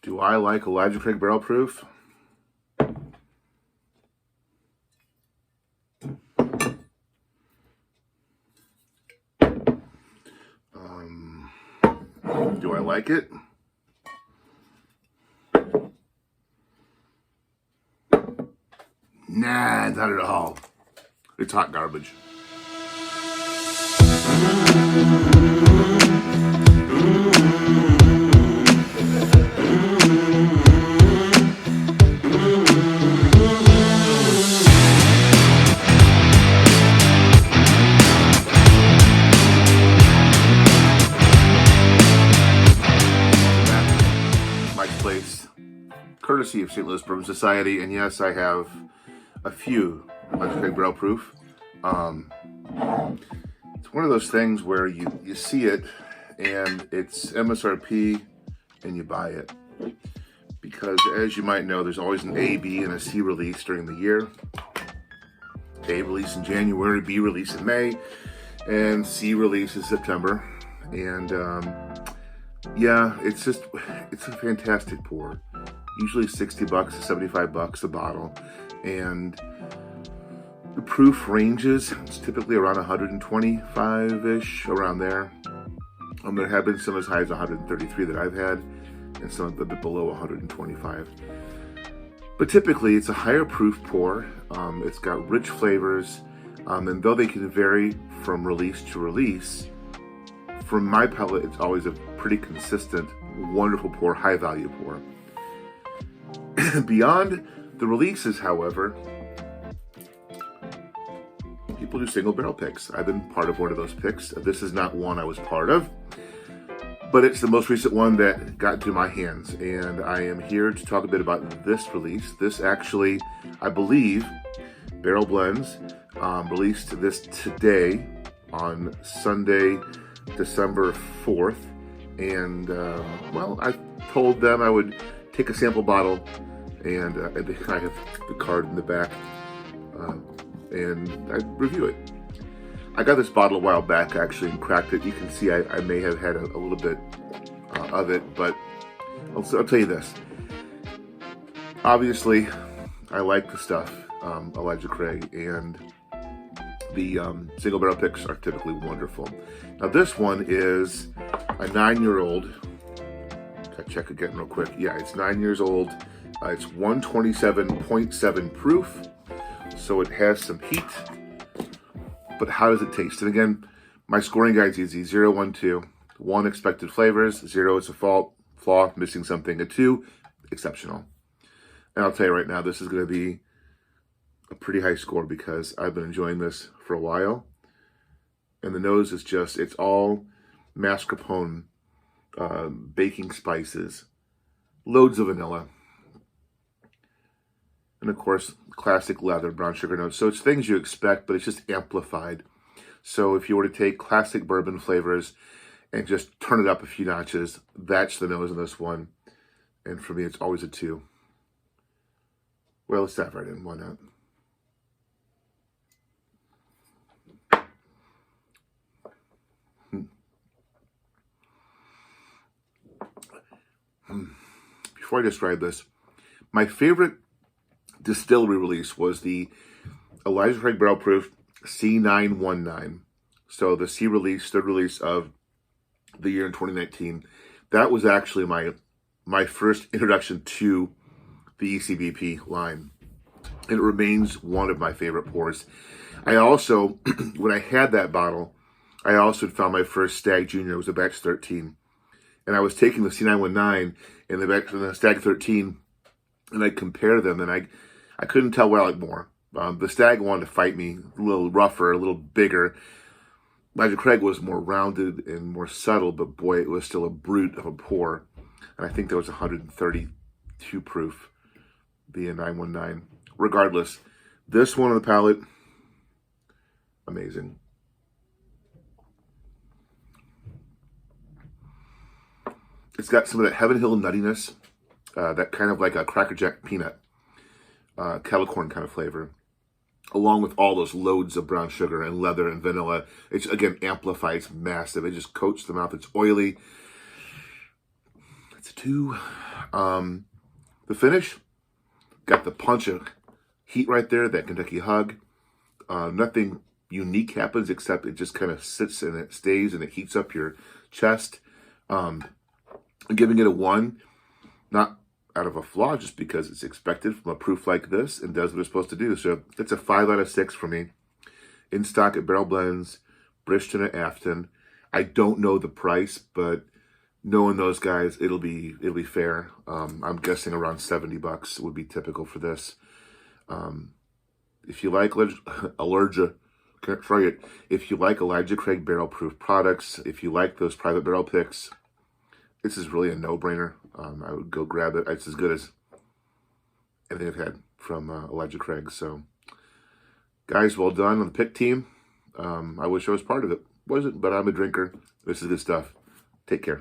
Do I like Elijah Craig Barrel Proof? Do I like it? Nah, not at all. It's hot garbage. Mike's Place, courtesy of St. Louis Bourbon Society, and yes, I have a few Elijah Craig Barrel Proof. It's one of those things where you see it and it's MSRP and you buy it. Because as you might know, there's always an A, B, and a C release during the year. A release in January, B release in May, and C release in September. And yeah, it's a fantastic pour. Usually 60 bucks to 75 bucks a bottle. And the proof ranges, it's typically around 125-ish, around there. There have been some as high as 133 that I've had, and some a bit below 125. But typically, it's a higher proof pour. It's got rich flavors, and though they can vary from release to release, from my palate, it's always a pretty consistent, wonderful pour, high value pour. Beyond the releases, however, people do single barrel picks. I've been part of one of those picks. This is not one I was part of, but it's the most recent one that got into my hands, and I am here to talk a bit about this release. This actually, I believe, Barrel Blends released this today on Sunday, December 4th, and well, I told them I would take a sample bottle, and I have the card in the back, and I review it. I got this bottle a while back actually and cracked it. You can see I may have had a little bit of it, but I'll tell you this. Obviously, I like the stuff, Elijah Craig, and the single barrel picks are typically wonderful. Now this one is a 9-year-old. Gotta check again real quick. Yeah, it's 9 years old. It's 127.7 proof, so it has some heat. But how does it taste? And again, my scoring guide's easy. 0, 1, 2. 1, expected flavors. 0, it's a flaw, missing something. A 2, exceptional. And I'll tell you right now, this is going to be a pretty high score because I've been enjoying this for a while. And the nose is just, it's all mascarpone, baking spices, loads of vanilla. And of course, classic leather, brown sugar notes. So it's things you expect, but it's just amplified. So if you were to take classic bourbon flavors and just turn it up a few notches, that's the nose in this one. And for me, it's always a 2. Well, let's dive right in. Why not? Before I describe this, my favorite distillery release was the Elijah Craig Barrel Proof C919. So the C release, third release of the year in 2019. That was actually my first introduction to the ECBP line. And it remains one of my favorite pours. I also, when I had that bottle, I also found my first Stag Junior. It was a batch 13. And I was taking the C919 and the Stag 13, and I compared them, and I couldn't tell what I liked more. The Stag wanted to fight me, a little rougher, a little bigger. Elijah Craig was more rounded and more subtle, but boy, it was still a brute of a pour. And I think there was 132 proof, the 919. Regardless, this one on the palate, amazing. It's got some of that Heaven Hill nuttiness, that kind of like a Cracker Jack peanut, kettle corn kind of flavor, along with all those loads of brown sugar and leather and vanilla. It's, again, amplified. It's massive. It just coats the mouth. It's oily. It's a 2. The finish, got the punch of heat right there, that Kentucky hug. Nothing unique happens except it just kind of sits and it stays and it heats up your chest. I'm giving it a 1, not out of a flaw, just because it's expected from a proof like this and does what it's supposed to do. So it's a 5 out of 6 for me. In stock at Barrel Blends, Bridgeton at Afton. I don't know the price, but knowing those guys, it'll be fair. I'm guessing around $70 would be typical for this. If you like if you like Elijah Craig barrel proof products, if you like those private barrel picks, this is really a no-brainer. I would go grab it. It's as good as anything I've had from Elijah Craig. So, guys, well done on the pick team. I wish I was part of it. Wasn't, but I'm a drinker. This is good stuff. Take care.